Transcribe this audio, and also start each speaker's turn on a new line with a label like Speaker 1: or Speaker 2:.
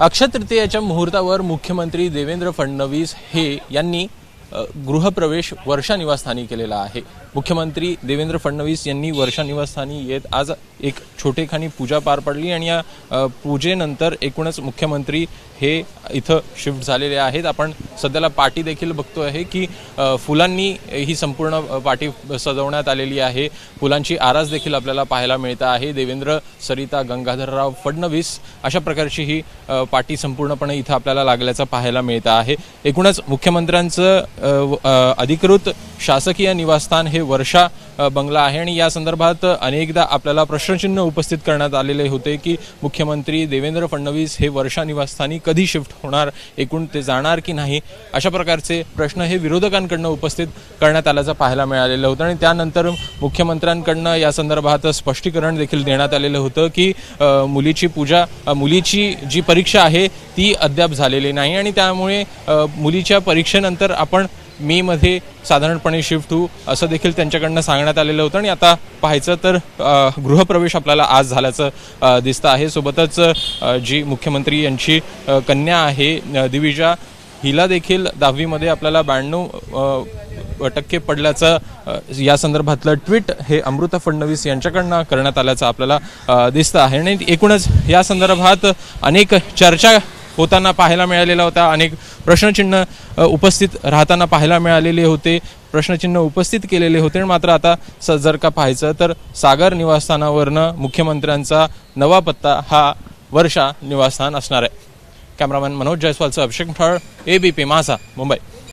Speaker 1: अक्षय तृतीयेच्या मुहूर्तावर मुख्यमंत्री देवेंद्र फडणवीस हे यांनी गृहप्रवेश वर्षा निवासस्थानी केलेला आहे। मुख्यमंत्री देवेंद्र फडणवीस यांनी वर्षा निवासस्थानी येत आज एक छोटेखानी पूजा पार पडली आणि या पूजेनंतर एकूणच मुख्यमंत्री हे इथं शिफ्ट झालेले आहेत। आपण सध्याला पाटी देखील बघतो आहे की फुलांनी ही संपूर्ण पाटी सजवण्यात आलेली आहे। फुलांची आरास देखील आपल्याला पाहायला मिळते आहे। देवेंद्र सरिता गंगाधरराव फडणवीस अशा प्रकारची ही पाटी संपूर्णपणे इथं आपल्याला लागल्याचं पाहायला मिळते आहे। एकूणच मुख्यमंत्र्यांचं अधिकृत शासकीय निवासस्थान हे वर्षा बंगला आहे आणि या संदर्भात अनेकदा आपल्याला प्रश्नचिन्ह उपस्थित करण्यात आलेले होते की मुख्यमंत्री देवेंद्र फडणवीस हे वर्षा निवासस्थानी कधी शिफ्ट होणार, एकूण ते जाणार की नाही, अशा प्रकारचे प्रश्न हे विरोधकांकडून उपस्थित करण्यात आल्याचं पाहायला मिळालेलं होतं आणि त्यानंतर मुख्यमंत्र्यांकडून या संदर्भात स्पष्टीकरण देखील देण्यात आलेलं होतं की मुलीची जी परीक्षा आहे ती अद्याप झालेली नाही आणि त्यामुळे मुलीच्या परीक्षेनंतर आपण मे मध्ये साधारणपणे शिफ्ट होऊ असं देखील त्यांच्याकडनं सांगण्यात आलेलं होतं आणि आता पाहायचं तर गृहप्रवेश आपल्याला आज झाल्याचं दिसतं आहे। सोबतच जी मुख्यमंत्री यांची कन्या आहे दिविजा, हिला देखील 10वी मध्ये आपल्याला 92% पडल्याचं या संदर्भातलं ट्विट हे अमृता फडणवीस यांच्याकडनं करण्यात आल्याचं आपल्याला दिसतं आहे आणि एकूणच या संदर्भात अनेक चर्चा होताना पाहायला मिळालेला होता, अनेक प्रश्नचिन्ह उपस्थित राहताना पाहायला मिळालेले होते, प्रश्नचिन्ह उपस्थित केलेले होते। मात्र आता जर का पाहायचं तर सागर निवासस्थानावरनं मुख्यमंत्र्यांचा नवा पत्ता हा वर्षा निवासस्थान असणार आहे। कॅमेरामॅन मनोज जयस्वालचं अभिषेक ठळ, ABP माझा, मुंबई।